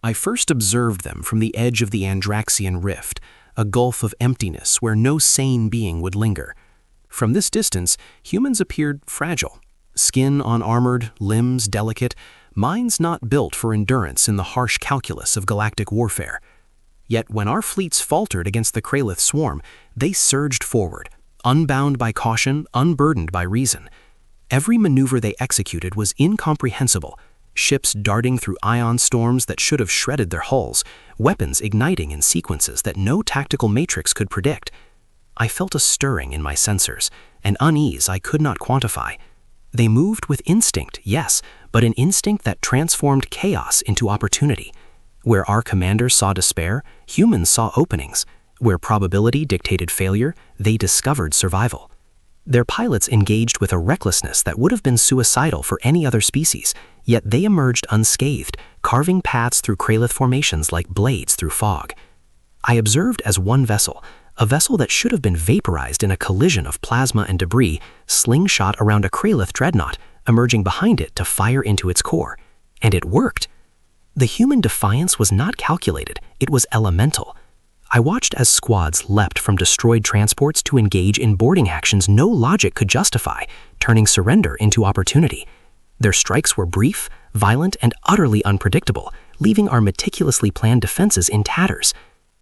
I first observed them from the edge of the Andraxian rift, a gulf of emptiness where no sane being would linger. From this distance, humans appeared fragile, skin unarmored, limbs delicate, minds not built for endurance in the harsh calculus of galactic warfare. Yet when our fleets faltered against the Kralith swarm, they surged forward, unbound by caution, unburdened by reason. Every maneuver they executed was incomprehensible, ships darting through ion storms that should have shredded their hulls, weapons igniting in sequences that no tactical matrix could predict. I felt a stirring in my sensors, an unease I could not quantify. They moved with instinct, yes, but an instinct that transformed chaos into opportunity. Where our commanders saw despair, humans saw openings. Where probability dictated failure, they discovered survival. Their pilots engaged with a recklessness that would have been suicidal for any other species, yet they emerged unscathed, carving paths through Kralith formations like blades through fog. I observed as one vessel, a vessel that should have been vaporized in a collision of plasma and debris, slingshot around a Kralith dreadnought, emerging behind it to fire into its core. And it worked. The human defiance was not calculated, it was elemental. I watched as squads leapt from destroyed transports to engage in boarding actions no logic could justify, turning surrender into opportunity. Their strikes were brief, violent, and utterly unpredictable, leaving our meticulously planned defenses in tatters.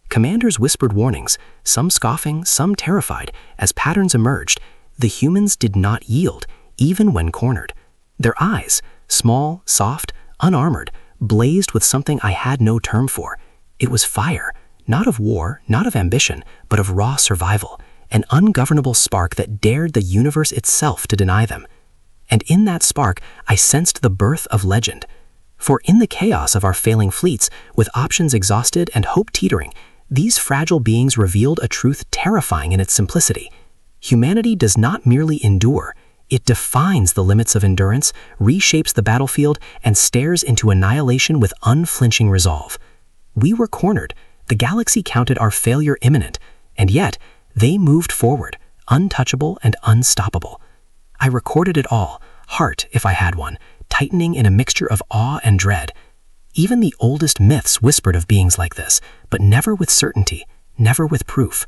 Commanders whispered warnings, some scoffing, some terrified. As patterns emerged, the humans did not yield, even when cornered. Their eyes, small, soft, unarmored, blazed with something I had no term for. It was fire. Not of war, not of ambition, but of raw survival, an ungovernable spark that dared the universe itself to deny them. And in that spark, I sensed the birth of legend. For in the chaos of our failing fleets, with options exhausted and hope teetering, these fragile beings revealed a truth terrifying in its simplicity. Humanity does not merely endure, it defines the limits of endurance, reshapes the battlefield, and stares into annihilation with unflinching resolve. We were cornered. The galaxy counted our failure imminent, and yet they moved forward, untouchable and unstoppable. I recorded it all, heart if I had one, tightening in a mixture of awe and dread. Even the oldest myths whispered of beings like this, but never with certainty, never with proof.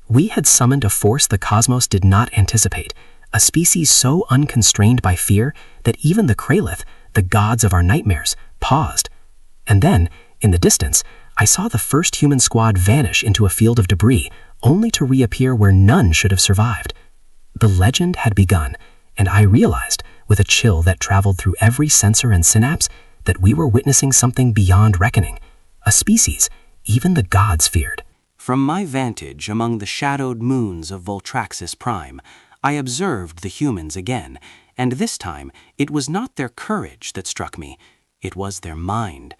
We had summoned a force the cosmos did not anticipate, a species so unconstrained by fear that even the Kralith, the gods of our nightmares, paused. And then, in the distance, I saw the first human squad vanish into a field of debris, only to reappear where none should have survived. The legend had begun, and I realized, with a chill that traveled through every sensor and synapse, that we were witnessing something beyond reckoning, a species even the gods feared. From my vantage among the shadowed moons of Voltraxis Prime, I observed the humans again, and this time it was not their courage that struck me, it was their mind.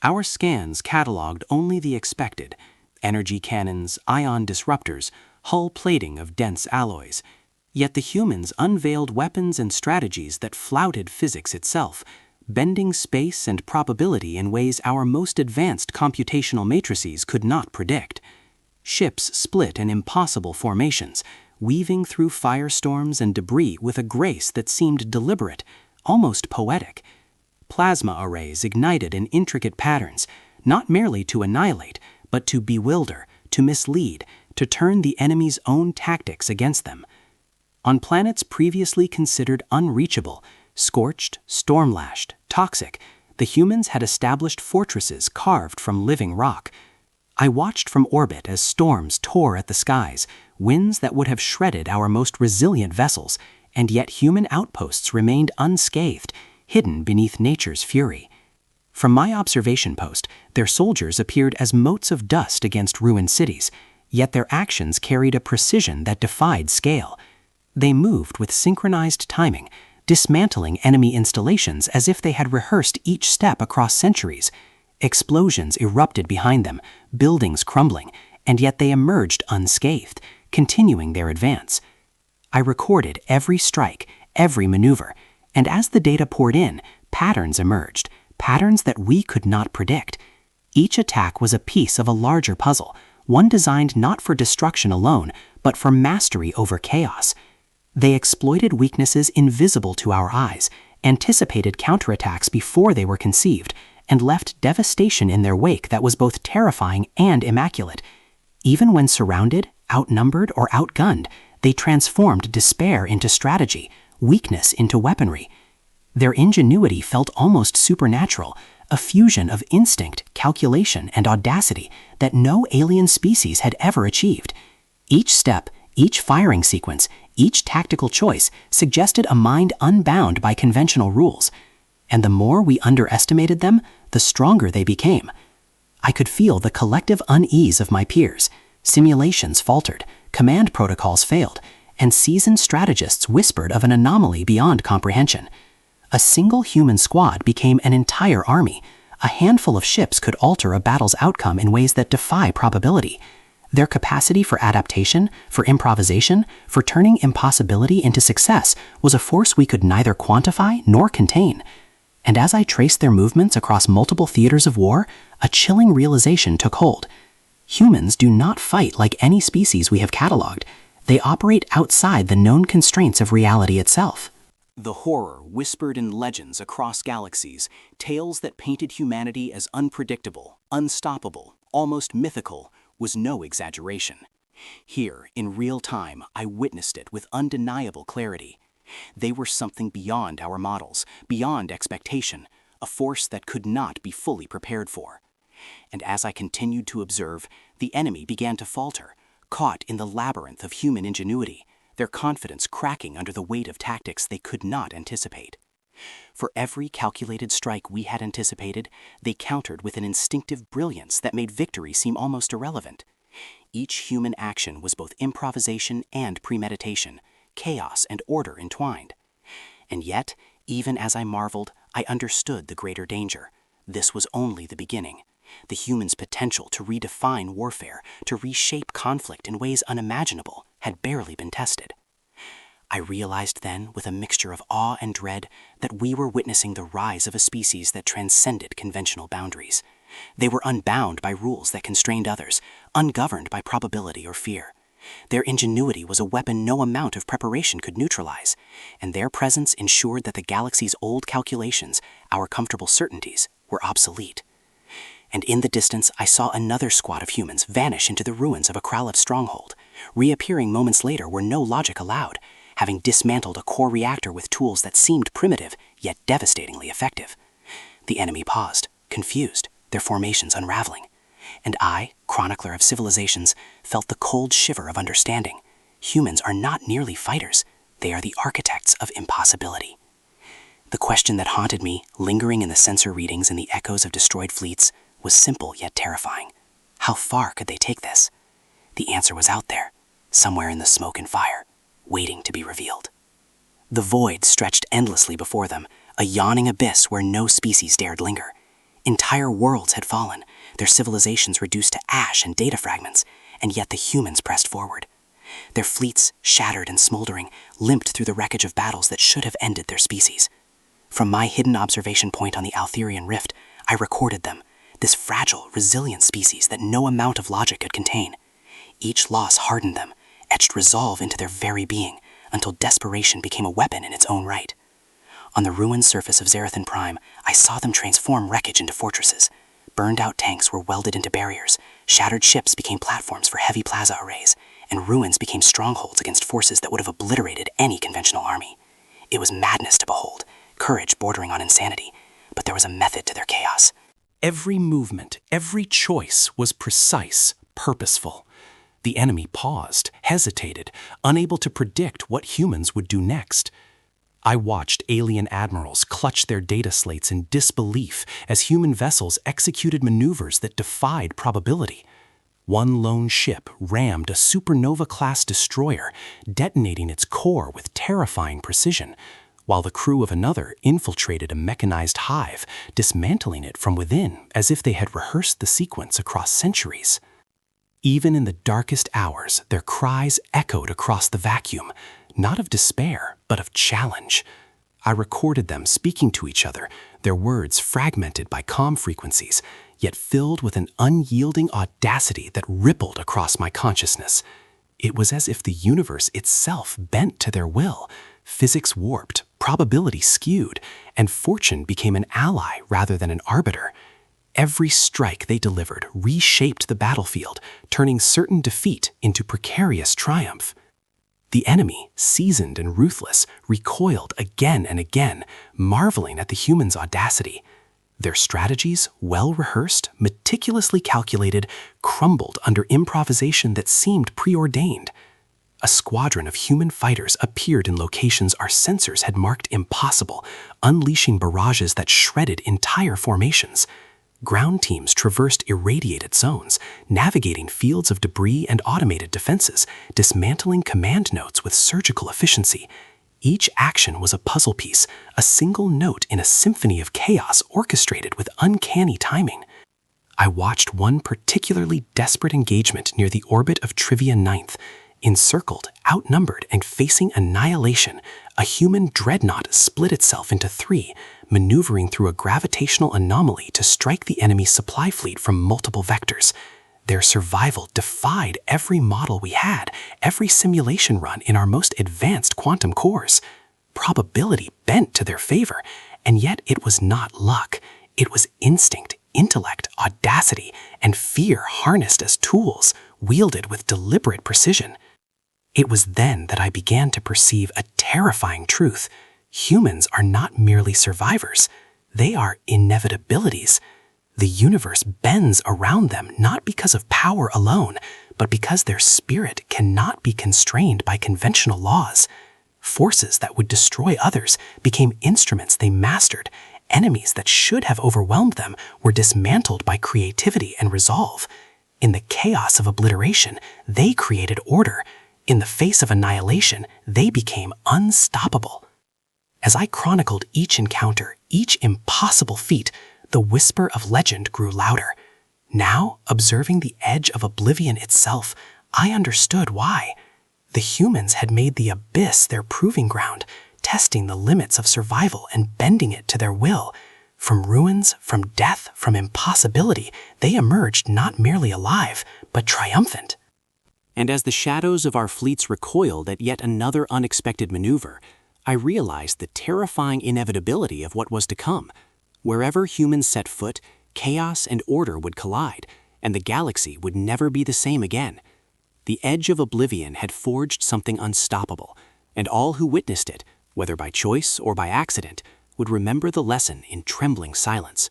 Our scans cataloged only the expected: energy cannons, ion disruptors, hull plating of dense alloys. Yet the humans unveiled weapons and strategies that flouted physics itself, bending space and probability in ways our most advanced computational matrices could not predict. Ships split in impossible formations, weaving through firestorms and debris with a grace that seemed deliberate, almost poetic. Plasma arrays ignited in intricate patterns, not merely to annihilate, but to bewilder, to mislead, to turn the enemy's own tactics against them. On planets previously considered unreachable, scorched, storm-lashed, toxic, the humans had established fortresses carved from living rock. I watched from orbit as storms tore at the skies, winds that would have shredded our most resilient vessels, and yet human outposts remained unscathed, hidden beneath nature's fury. From my observation post, their soldiers appeared as motes of dust against ruined cities, yet their actions carried a precision that defied scale. They moved with synchronized timing, dismantling enemy installations as if they had rehearsed each step across centuries. Explosions erupted behind them, buildings crumbling, and yet they emerged unscathed, continuing their advance. I recorded every strike, every maneuver, and as the data poured in, patterns emerged, patterns that we could not predict. Each attack was a piece of a larger puzzle, one designed not for destruction alone, but for mastery over chaos. They exploited weaknesses invisible to our eyes, anticipated counterattacks before they were conceived, and left devastation in their wake that was both terrifying and immaculate. Even when surrounded, outnumbered, or outgunned, they transformed despair into strategy, weakness into weaponry. Their ingenuity felt almost supernatural, a fusion of instinct, calculation, and audacity that no alien species had ever achieved. Each step, each firing sequence, each tactical choice suggested a mind unbound by conventional rules. And the more we underestimated them, the stronger they became. I could feel the collective unease of my peers. Simulations faltered, command protocols failed, and seasoned strategists whispered of an anomaly beyond comprehension. A single human squad became an entire army. A handful of ships could alter a battle's outcome in ways that defy probability. Their capacity for adaptation, for improvisation, for turning impossibility into success was a force we could neither quantify nor contain. And as I traced their movements across multiple theaters of war, a chilling realization took hold. Humans do not fight like any species we have cataloged. They operate outside the known constraints of reality itself. The horror whispered in legends across galaxies, tales that painted humanity as unpredictable, unstoppable, almost mythical, was no exaggeration. Here, in real time, I witnessed it with undeniable clarity. They were something beyond our models, beyond expectation, a force that could not be fully prepared for. And as I continued to observe, the enemy began to falter, caught in the labyrinth of human ingenuity, their confidence cracking under the weight of tactics they could not anticipate. For every calculated strike we had anticipated, they countered with an instinctive brilliance that made victory seem almost irrelevant. Each human action was both improvisation and premeditation, chaos and order entwined. And yet, even as I marveled, I understood the greater danger. This was only the beginning. The humans' potential to redefine warfare, to reshape conflict in ways unimaginable, had barely been tested. I realized then, with a mixture of awe and dread, that we were witnessing the rise of a species that transcended conventional boundaries. They were unbound by rules that constrained others, ungoverned by probability or fear. Their ingenuity was a weapon no amount of preparation could neutralize, and their presence ensured that the galaxy's old calculations, our comfortable certainties, were obsolete. And in the distance I saw another squad of humans vanish into the ruins of a Kralliv stronghold, reappearing moments later where no logic allowed, having dismantled a core reactor with tools that seemed primitive, yet devastatingly effective. The enemy paused, confused, their formations unraveling. And I, chronicler of civilizations, felt the cold shiver of understanding. Humans are not merely fighters, they are the architects of impossibility. The question that haunted me, lingering in the sensor readings and the echoes of destroyed fleets, was simple yet terrifying. How far could they take this? The answer was out there, somewhere in the smoke and fire, waiting to be revealed. The void stretched endlessly before them, a yawning abyss where no species dared linger. Entire worlds had fallen, their civilizations reduced to ash and data fragments, and yet the humans pressed forward. Their fleets, shattered and smoldering, limped through the wreckage of battles that should have ended their species. From my hidden observation point on the Altherian Rift, I recorded them, this fragile, resilient species that no amount of logic could contain. Each loss hardened them, etched resolve into their very being, until desperation became a weapon in its own right. On the ruined surface of Zarathan Prime, I saw them transform wreckage into fortresses. Burned-out tanks were welded into barriers, shattered ships became platforms for heavy plaza arrays, and ruins became strongholds against forces that would have obliterated any conventional army. It was madness to behold, courage bordering on insanity, but there was a method to their chaos. Every movement, every choice was precise, purposeful. The enemy paused, hesitated, unable to predict what humans would do next. I watched alien admirals clutch their data slates in disbelief as human vessels executed maneuvers that defied probability. One lone ship rammed a supernova-class destroyer, detonating its core with terrifying precision, while the crew of another infiltrated a mechanized hive, dismantling it from within as if they had rehearsed the sequence across centuries. Even in the darkest hours, their cries echoed across the vacuum, not of despair, but of challenge. I recorded them speaking to each other, their words fragmented by comm frequencies, yet filled with an unyielding audacity that rippled across my consciousness. It was as if the universe itself bent to their will, Physics warped, probability skewed, and fortune became an ally rather than an arbiter. Every strike they delivered reshaped the battlefield, turning certain defeat into precarious triumph. The enemy, seasoned and ruthless, recoiled again and again, marveling at the humans' audacity. Their strategies, well-rehearsed, meticulously calculated, crumbled under improvisation that seemed preordained. A squadron of human fighters appeared in locations our sensors had marked impossible, unleashing barrages that shredded entire formations. Ground teams traversed irradiated zones, navigating fields of debris and automated defenses, dismantling command nodes with surgical efficiency. Each action was a puzzle piece, a single note in a symphony of chaos orchestrated with uncanny timing. I watched one particularly desperate engagement near the orbit of Trivia 9th. Encircled, outnumbered, and facing annihilation, a human dreadnought split itself into three, maneuvering through a gravitational anomaly to strike the enemy's supply fleet from multiple vectors. Their survival defied every model we had, every simulation run in our most advanced quantum cores. Probability bent to their favor, and yet it was not luck. It was instinct, intellect, audacity, and fear harnessed as tools, wielded with deliberate precision. It was then that I began to perceive a terrifying truth. Humans are not merely survivors. They are inevitabilities. The universe bends around them not because of power alone, but because their spirit cannot be constrained by conventional laws. Forces that would destroy others became instruments they mastered. Enemies that should have overwhelmed them were dismantled by creativity and resolve. In the chaos of obliteration, they created order. In the face of annihilation, they became unstoppable. As I chronicled each encounter, each impossible feat, the whisper of legend grew louder. Now, observing the edge of oblivion itself, I understood why. The humans had made the abyss their proving ground, testing the limits of survival and bending it to their will. From ruins, from death, from impossibility, they emerged not merely alive, but triumphant. And as the shadows of our fleets recoiled at yet another unexpected maneuver, I realized the terrifying inevitability of what was to come. Wherever humans set foot, chaos and order would collide, and the galaxy would never be the same again. The edge of oblivion had forged something unstoppable, and all who witnessed it, whether by choice or by accident, would remember the lesson in trembling silence.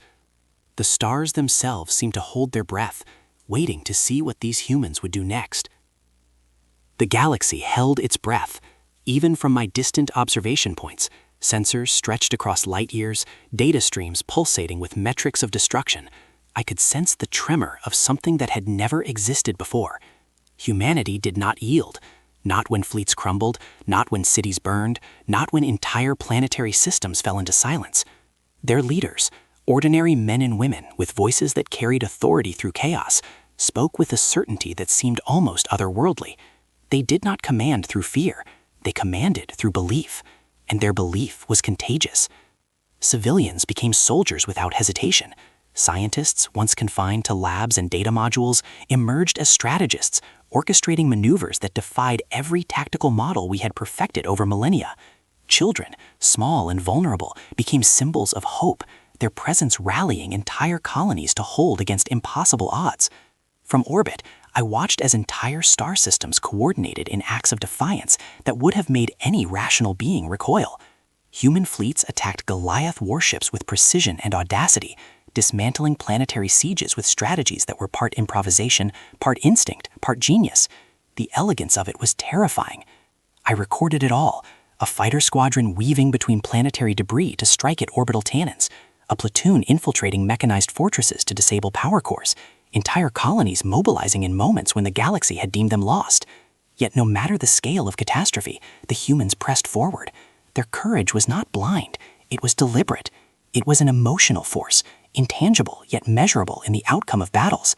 The stars themselves seemed to hold their breath, waiting to see what these humans would do next. The galaxy held its breath. Even from my distant observation points, sensors stretched across light years, data streams pulsating with metrics of destruction, I could sense the tremor of something that had never existed before. Humanity did not yield. Not when fleets crumbled, not when cities burned, not when entire planetary systems fell into silence. Their leaders, ordinary men and women with voices that carried authority through chaos, spoke with a certainty that seemed almost otherworldly. They did not command through fear. They commanded through belief, and their belief was contagious. Civilians became soldiers without hesitation. Scientists, once confined to labs and data modules, emerged as strategists, orchestrating maneuvers that defied every tactical model we had perfected over millennia. Children, small and vulnerable, became symbols of hope, their presence rallying entire colonies to hold against impossible odds. From orbit, I watched as entire star systems coordinated in acts of defiance that would have made any rational being recoil. Human fleets attacked Goliath warships with precision and audacity, dismantling planetary sieges with strategies that were part improvisation, part instinct, part genius. The elegance of it was terrifying. I recorded it all, a fighter squadron weaving between planetary debris to strike at orbital tannins, a platoon infiltrating mechanized fortresses to disable power cores, entire colonies mobilizing in moments when the galaxy had deemed them lost. Yet no matter the scale of catastrophe, the humans pressed forward. Their courage was not blind, it was deliberate. It was an emotional force, intangible yet measurable in the outcome of battles.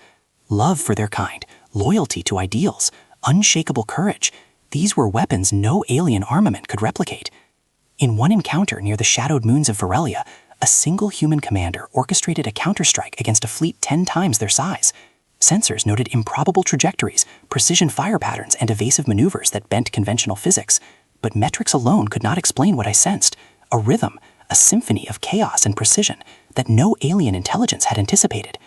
Love for their kind, loyalty to ideals, unshakable courage, these were weapons no alien armament could replicate. In one encounter near the shadowed moons of Varelia, a single human commander orchestrated a counterstrike against a fleet 10 times their size. Sensors noted improbable trajectories, precision fire patterns, and evasive maneuvers that bent conventional physics. but metrics alone could not explain what I sensed. A rhythm, a symphony of chaos and precision that no alien intelligence had anticipated.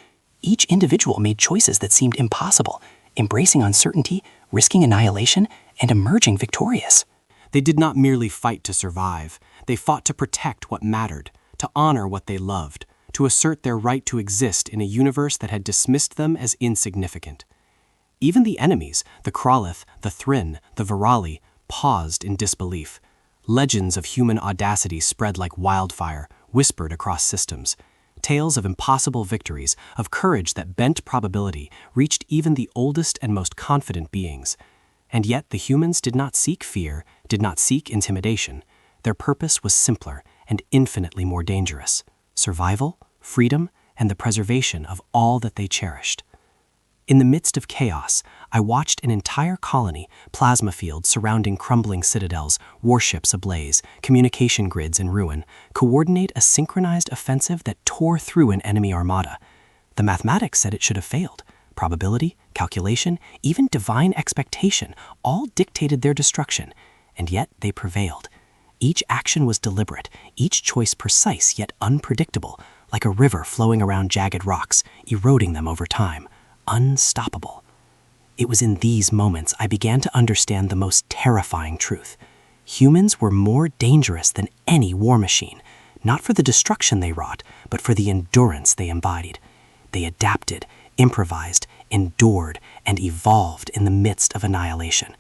Each individual made choices that seemed impossible, embracing uncertainty, risking annihilation, and emerging victorious. They did not merely fight to survive. They fought to protect what mattered, to honor what they loved, to assert their right to exist in a universe that had dismissed them as insignificant. Even the enemies, the Kralith, the Thryn, the Virali, paused in disbelief. Legends of human audacity spread like wildfire, whispered across systems. Tales of impossible victories, of courage that bent probability, reached even the oldest and most confident beings. And yet the humans did not seek fear, did not seek intimidation. Their purpose was simpler and infinitely more dangerous: survival, freedom, and the preservation of all that they cherished. In the midst of chaos, I watched an entire colony, plasma fields surrounding crumbling citadels, warships ablaze, communication grids in ruin, coordinate a synchronized offensive that tore through an enemy armada. The mathematics said it should have failed. Probability, calculation, even divine expectation all dictated their destruction, and yet they prevailed. Each action was deliberate, each choice precise yet unpredictable, like a river flowing around jagged rocks, eroding them over time. Unstoppable. It was in these moments I began to understand the most terrifying truth. Humans were more dangerous than any war machine, not for the destruction they wrought, but for the endurance they embodied. They adapted, improvised, endured, and evolved in the midst of annihilation.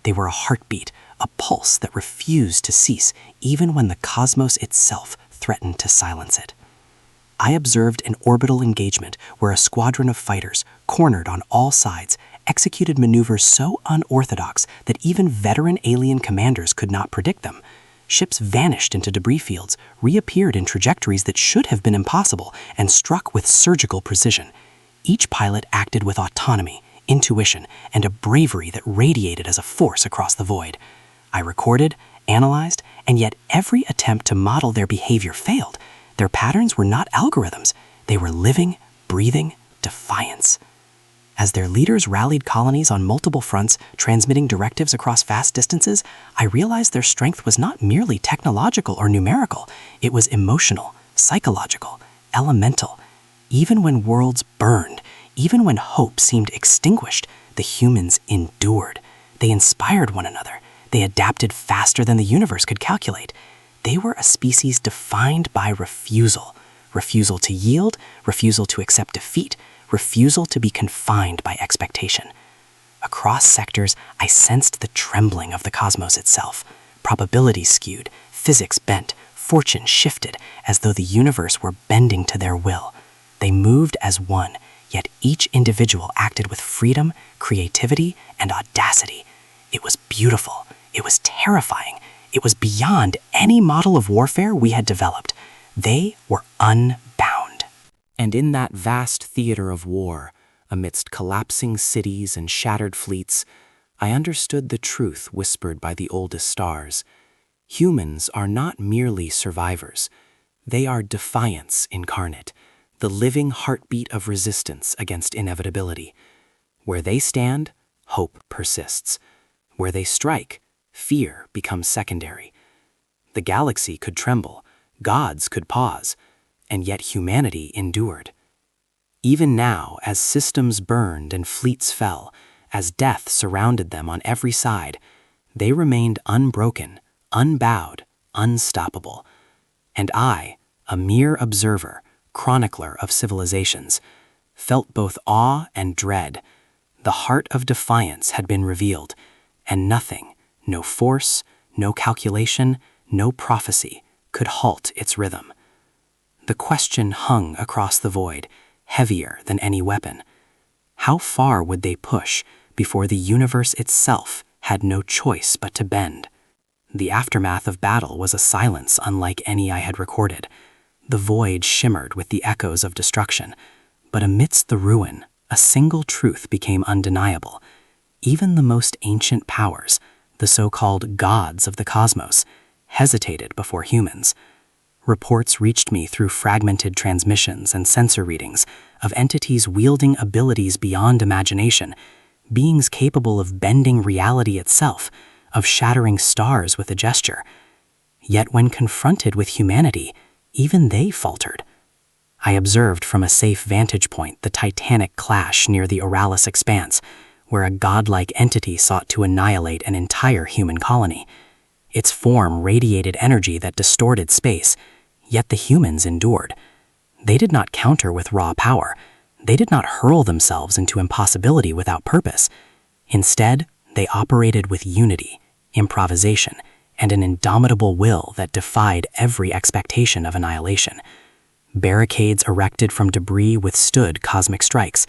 They were a heartbeat, a pulse that refused to cease even when the cosmos itself threatened to silence it. I observed an orbital engagement where a squadron of fighters, cornered on all sides, executed maneuvers so unorthodox that even veteran alien commanders could not predict them. Ships vanished into debris fields, reappeared in trajectories that should have been impossible, and struck with surgical precision. Each pilot acted with autonomy, intuition, and a bravery that radiated as a force across the void. I recorded, analyzed, and yet every attempt to model their behavior failed. Their patterns were not algorithms. They were living, breathing defiance. As their leaders rallied colonies on multiple fronts, transmitting directives across vast distances, I realized their strength was not merely technological or numerical. It was emotional, psychological, elemental. Even when worlds burned, even when hope seemed extinguished, the humans endured. They inspired one another. They adapted faster than the universe could calculate. They were a species defined by refusal. Refusal to yield, refusal to accept defeat, refusal to be confined by expectation. Across sectors, I sensed the trembling of the cosmos itself. Probability skewed, physics bent, fortune shifted, as though the universe were bending to their will. They moved as one, yet each individual acted with freedom, creativity, and audacity. It was beautiful. It was terrifying. It was beyond any model of warfare we had developed. They were unbound. And in that vast theater of war, amidst collapsing cities and shattered fleets, I understood the truth whispered by the oldest stars. Humans are not merely survivors. They are defiance incarnate, the living heartbeat of resistance against inevitability. Where they stand, hope persists. Where they strike, fear becomes secondary. The galaxy could tremble, gods could pause, and yet humanity endured. Even now, as systems burned and fleets fell, as death surrounded them on every side, they remained unbroken, unbowed, unstoppable. And I, a mere observer, chronicler of civilizations, felt both awe and dread. The heart of defiance had been revealed, and nothing, no force, no calculation, no prophecy, could halt its rhythm. The question hung across the void, heavier than any weapon. How far would they push before the universe itself had no choice but to bend? The aftermath of battle was a silence unlike any I had recorded. The void shimmered with the echoes of destruction, but amidst the ruin, a single truth became undeniable. Even the most ancient powers, the so-called gods of the cosmos, hesitated before humans. Reports reached me through fragmented transmissions and sensor readings of entities wielding abilities beyond imagination, beings capable of bending reality itself, of shattering stars with a gesture. Yet when confronted with humanity, even they faltered. I observed from a safe vantage point the titanic clash near the Oralis expanse, where a godlike entity sought to annihilate an entire human colony. Its form radiated energy that distorted space, yet the humans endured. They did not counter with raw power. They did not hurl themselves into impossibility without purpose. Instead, they operated with unity, improvisation, and an indomitable will that defied every expectation of annihilation. Barricades erected from debris withstood cosmic strikes.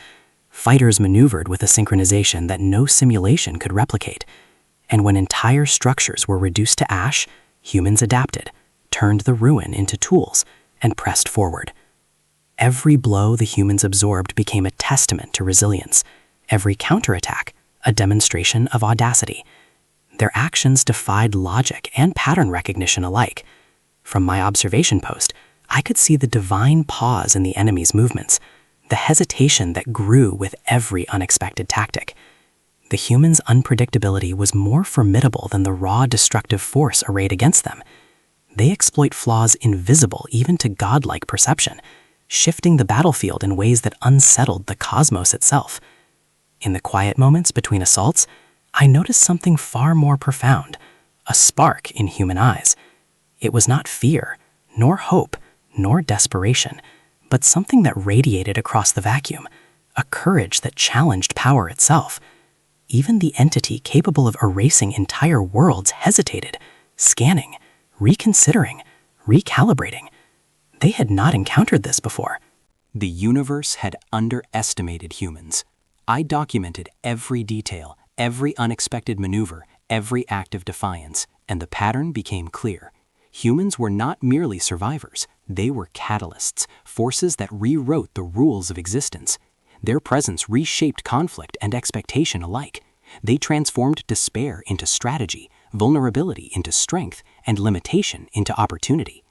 Fighters maneuvered with a synchronization that no simulation could replicate. And when entire structures were reduced to ash, humans adapted, turned the ruin into tools, and pressed forward. Every blow the humans absorbed became a testament to resilience. Every counterattack, a demonstration of audacity. Their actions defied logic and pattern recognition alike. From my observation post, I could see the divine pause in the enemy's movements, the hesitation that grew with every unexpected tactic. The humans' unpredictability was more formidable than the raw destructive force arrayed against them. They exploit flaws invisible even to godlike perception, shifting the battlefield in ways that unsettled the cosmos itself. In the quiet moments between assaults, I noticed something far more profound, a spark in human eyes. It was not fear, nor hope, nor desperation, but something that radiated across the vacuum, a courage that challenged power itself. Even the entity capable of erasing entire worlds hesitated, scanning, reconsidering, recalibrating. They had not encountered this before. The universe had underestimated humans. I documented every detail, every unexpected maneuver, every act of defiance, and the pattern became clear. Humans were not merely survivors. They were catalysts, forces that rewrote the rules of existence. Their presence reshaped conflict and expectation alike. They transformed despair into strategy, vulnerability into strength, and limitation into opportunity.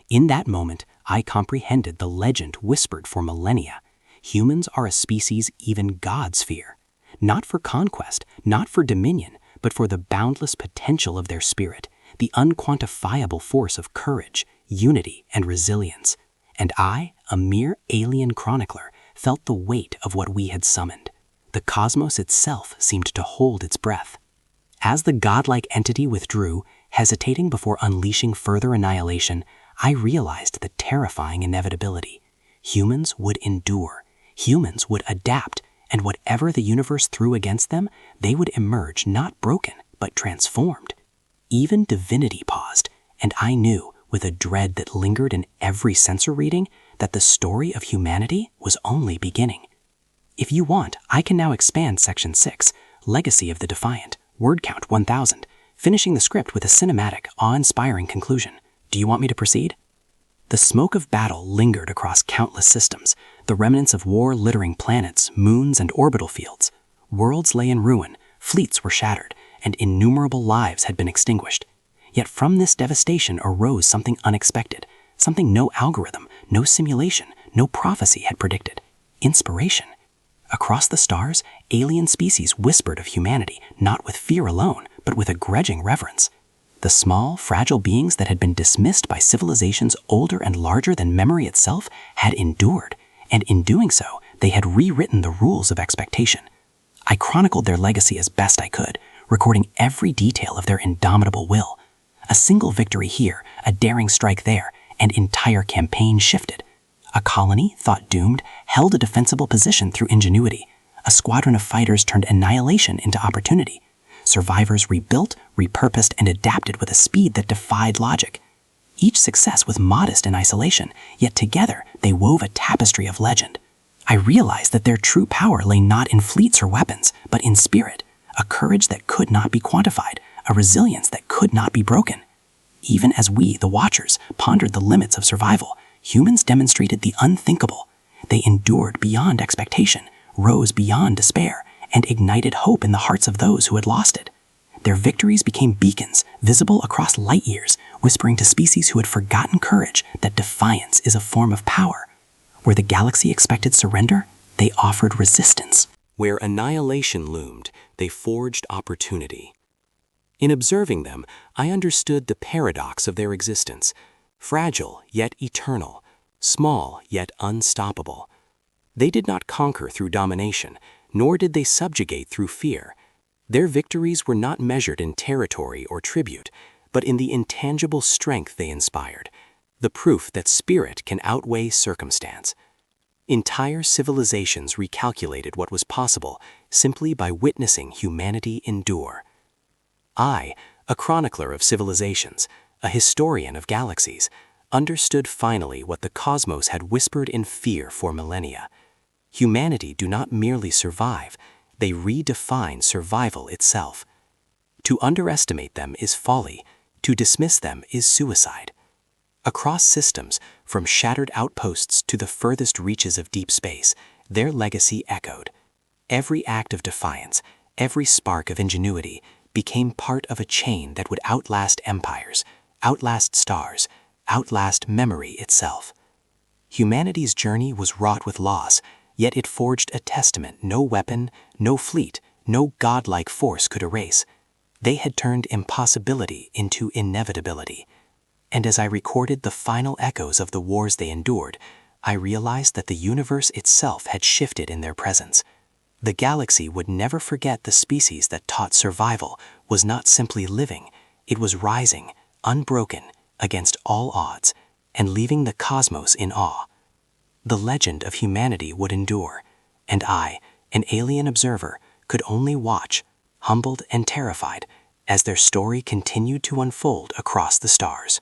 In that moment, I comprehended the legend whispered for millennia. Humans are a species even gods fear. Not for conquest, not for dominion, but for the boundless potential of their spirit, the unquantifiable force of courage, unity, and resilience. And I, a mere alien chronicler, felt the weight of what we had summoned. The cosmos itself seemed to hold its breath. As the godlike entity withdrew, hesitating before unleashing further annihilation, I realized the terrifying inevitability. Humans would endure. Humans would adapt, and whatever the universe threw against them, they would emerge not broken, but transformed. Even divinity paused, and I knew, with a dread that lingered in every sensor reading, that the story of humanity was only beginning. If you want, I can now expand Section 6, Legacy of the Defiant, word count 1,000, finishing the script with a cinematic, awe-inspiring conclusion. Do you want me to proceed? The smoke of battle lingered across countless systems, the remnants of war littering planets, moons, and orbital fields. Worlds lay in ruin, fleets were shattered, and innumerable lives had been extinguished. Yet from this devastation arose something unexpected, something no algorithm, no simulation, no prophecy had predicted. Inspiration. Across the stars, alien species whispered of humanity, not with fear alone, but with a grudging reverence. The small, fragile beings that had been dismissed by civilizations older and larger than memory itself had endured, and in doing so, they had rewritten the rules of expectation. I chronicled their legacy as best I could, recording every detail of their indomitable will. A single victory here, a daring strike there, and entire campaigns shifted. A colony, thought doomed, held a defensible position through ingenuity. A squadron of fighters turned annihilation into opportunity. Survivors rebuilt, repurposed, and adapted with a speed that defied logic. Each success was modest in isolation, yet together they wove a tapestry of legend. I realized that their true power lay not in fleets or weapons, but in spirit, a courage that could not be quantified, a resilience that could not be broken. Even as we, the Watchers, pondered the limits of survival, humans demonstrated the unthinkable. They endured beyond expectation, rose beyond despair, and ignited hope in the hearts of those who had lost it. Their victories became beacons, visible across light years, whispering to species who had forgotten courage that defiance is a form of power. Where the galaxy expected surrender, they offered resistance. Where annihilation loomed, they forged opportunity. In observing them, I understood the paradox of their existence: fragile yet eternal, small yet unstoppable. They did not conquer through domination, nor did they subjugate through fear. Their victories were not measured in territory or tribute, but in the intangible strength they inspired, the proof that spirit can outweigh circumstance. Entire civilizations recalculated what was possible simply by witnessing humanity endure. I, a chronicler of civilizations, a historian of galaxies, understood finally what the cosmos had whispered in fear for millennia. Humanity do not merely survive, they redefine survival itself. To underestimate them is folly, to dismiss them is suicide. Across systems, from shattered outposts to the furthest reaches of deep space, their legacy echoed. Every act of defiance, every spark of ingenuity, became part of a chain that would outlast empires, outlast stars, outlast memory itself. Humanity's journey was wrought with loss, yet it forged a testament no weapon, no fleet, no godlike force could erase. They had turned impossibility into inevitability. And as I recorded the final echoes of the wars they endured, I realized that the universe itself had shifted in their presence. The galaxy would never forget the species that taught survival was not simply living, it was rising, unbroken, against all odds, and leaving the cosmos in awe. The legend of humanity would endure, and I, an alien observer, could only watch, humbled and terrified, as their story continued to unfold across the stars.